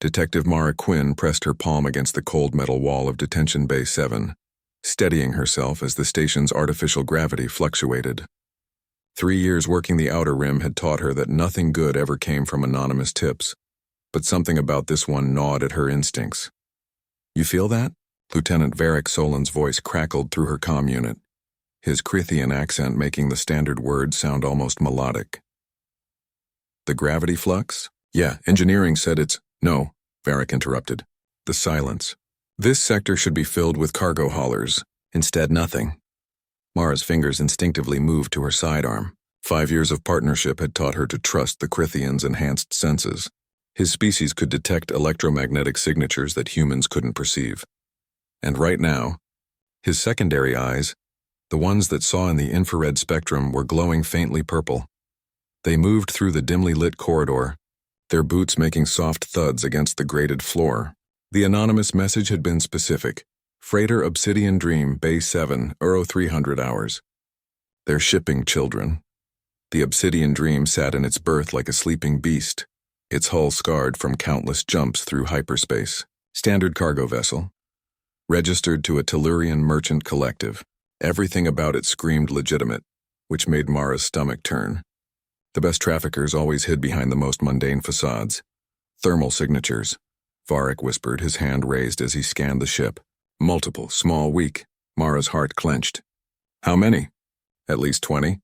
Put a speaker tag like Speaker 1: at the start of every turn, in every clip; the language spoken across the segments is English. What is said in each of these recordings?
Speaker 1: Detective Mara Quinn pressed her palm against the cold metal wall of Detention Bay 7, steadying herself as the station's artificial gravity fluctuated. 3 years working the Outer Rim had taught her that nothing good ever came from anonymous tips, but something about this one gnawed at her instincts. "You feel that?" Lieutenant Varric Solin's voice crackled through her comm unit, his Crithian accent making the standard words sound almost melodic. "The gravity flux? Yeah, engineering said it's—" "No," Varric interrupted. The silence. "This sector should be filled with cargo haulers. Instead, nothing." Mara's fingers instinctively moved to her sidearm. 5 years of partnership had taught her to trust the Crithian's enhanced senses. His species could detect electromagnetic signatures that humans couldn't perceive. And right now, his secondary eyes, the ones that saw in the infrared spectrum, were glowing faintly purple. They moved through the dimly lit corridor, their boots making soft thuds against the grated floor. The anonymous message had been specific. Freighter Obsidian Dream, Bay 7, Euro 300 hours. They're shipping children. The Obsidian Dream sat in its berth like a sleeping beast, its hull scarred from countless jumps through hyperspace. Standard cargo vessel. Registered to a Tellurian merchant collective. Everything about it screamed legitimate, which made Mara's stomach turn. The best traffickers always hid behind the most mundane facades. Thermal signatures. Varric whispered, his hand raised as he scanned the ship. Multiple, small, weak. Mara's heart clenched. How many? At least 20?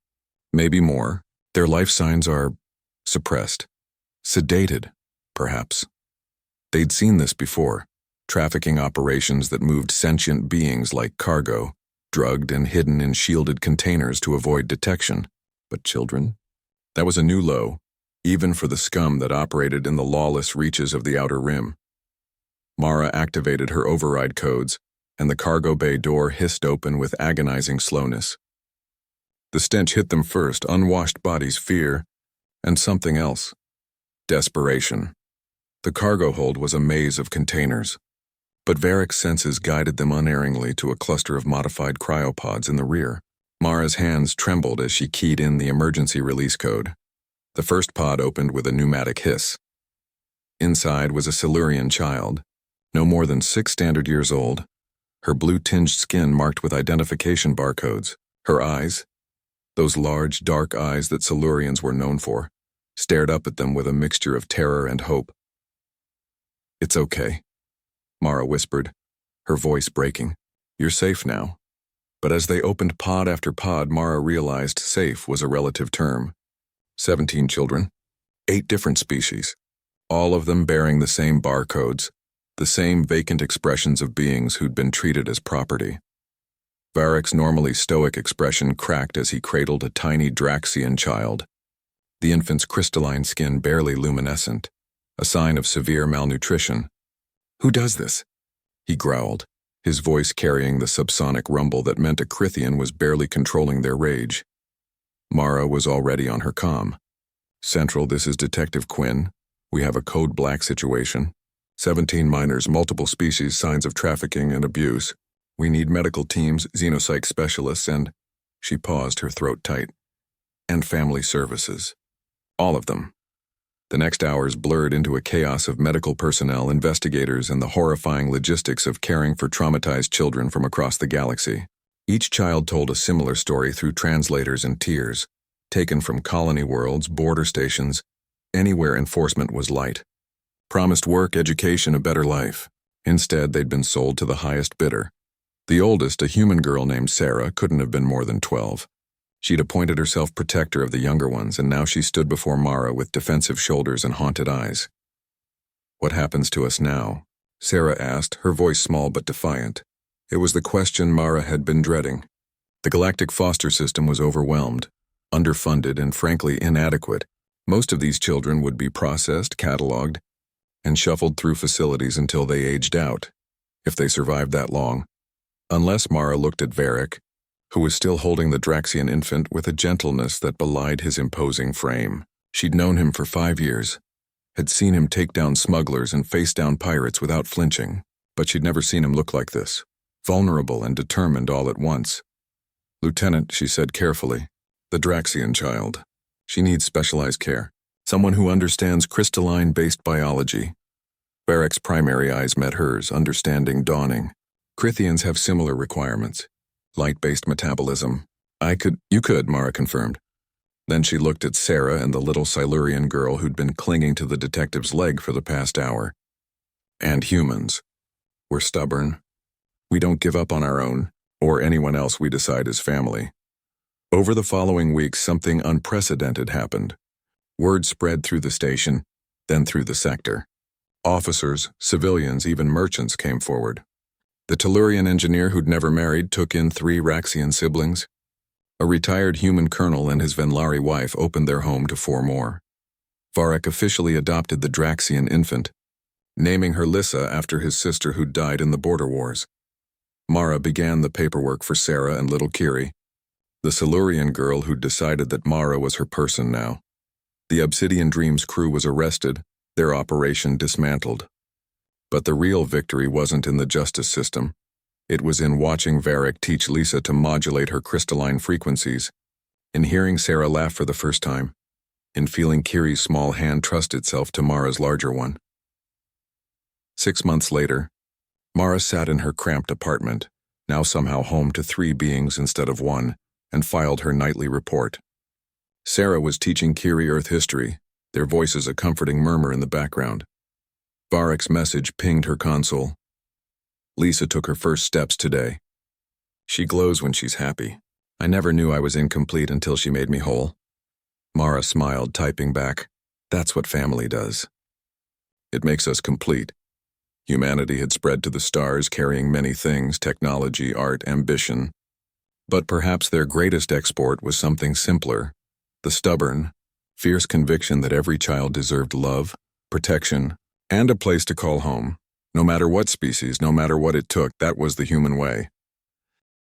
Speaker 1: Maybe more. Their life signs are suppressed. Sedated, perhaps. They'd seen this before. Trafficking operations that moved sentient beings like cargo, drugged and hidden in shielded containers to avoid detection. But children? That was a new low, even for the scum that operated in the lawless reaches of the Outer Rim. Mara activated her override codes, and the cargo bay door hissed open with agonizing slowness. The stench hit them first, unwashed bodies, fear, and something else. Desperation. The cargo hold was a maze of containers, but Varric's senses guided them unerringly to a cluster of modified cryopods in the rear. Mara's hands trembled as she keyed in the emergency release code. The first pod opened with a pneumatic hiss. Inside was a Silurian child, no more than 6 standard years old, her blue-tinged skin marked with identification barcodes. Her eyes, those large, dark eyes that Silurians were known for, stared up at them with a mixture of terror and hope. "It's okay," Mara whispered, her voice breaking. "You're safe now." But as they opened pod after pod, Mara realized safe was a relative term. 17 children, 8 different species, all of them bearing the same barcodes, the same vacant expressions of beings who'd been treated as property. Varric's normally stoic expression cracked as he cradled a tiny Draxian child, the infant's crystalline skin barely luminescent, a sign of severe malnutrition. "Who does this?" he growled, his voice carrying the subsonic rumble that meant a Crithian was barely controlling their rage. Mara was already on her comm. "Central, this is Detective Quinn. We have a code black situation. 17 minors, multiple species, signs of trafficking and abuse. We need medical teams, xenopsych specialists, and—" She paused, her throat tight. "And family services. All of them." The next hours blurred into a chaos of medical personnel, investigators, and the horrifying logistics of caring for traumatized children from across the galaxy. Each child told a similar story through translators and tiers, taken from colony worlds, border stations, anywhere enforcement was light. Promised work, education, a better life. Instead, they'd been sold to the highest bidder. The oldest, a human girl named Sarah, couldn't have been more than 12. She'd appointed herself protector of the younger ones, and now she stood before Mara with defensive shoulders and haunted eyes. "What happens to us now?" Sarah asked, her voice small but defiant. It was the question Mara had been dreading. The galactic foster system was overwhelmed, underfunded, and frankly inadequate. Most of these children would be processed, cataloged, and shuffled through facilities until they aged out, if they survived that long. Unless Mara looked at Varric, who was still holding the Draxian infant with a gentleness that belied his imposing frame. She'd known him for 5 years, had seen him take down smugglers and face down pirates without flinching, but she'd never seen him look like this, vulnerable and determined all at once. "Lieutenant," she said carefully, "the Draxian child. She needs specialized care. Someone who understands crystalline-based biology." Varric's primary eyes met hers, understanding dawning. Crithians have similar requirements. Light-based metabolism. You could, Mara confirmed. Then she looked at Sarah and the little Silurian girl who'd been clinging to the detective's leg for the past hour. And humans. We're stubborn. We don't give up on our own, or anyone else we decide is family. Over the following weeks, something unprecedented happened. Word spread through the station, then through the sector. Officers, civilians, even merchants came forward. The Tellurian engineer who'd never married took in 3 Raxian siblings. A retired human colonel and his Venlari wife opened their home to 4 more. Varric officially adopted the Draxian infant, naming her Lissa after his sister who'd died in the border wars. Mara began the paperwork for Sarah and little Kiri, the Silurian girl who'd decided that Mara was her person now. The Obsidian Dreams crew was arrested, their operation dismantled. But the real victory wasn't in the justice system. It was in watching Varric teach Lisa to modulate her crystalline frequencies, in hearing Sarah laugh for the first time, in feeling Kiri's small hand trust itself to Mara's larger one. 6 months later, Mara sat in her cramped apartment, now somehow home to 3 beings instead of 1, and filed her nightly report. Sarah was teaching Kiri Earth history, their voices a comforting murmur in the background. Varric's message pinged her console. Lisa took her first steps today. She glows when she's happy. I never knew I was incomplete until she made me whole. Mara smiled, typing back, "That's what family does. It makes us complete." Humanity had spread to the stars, carrying many things: technology, art, ambition. But perhaps their greatest export was something simpler: the stubborn, fierce conviction that every child deserved love, protection, and a place to call home. No matter what species, no matter what it took, that was the human way.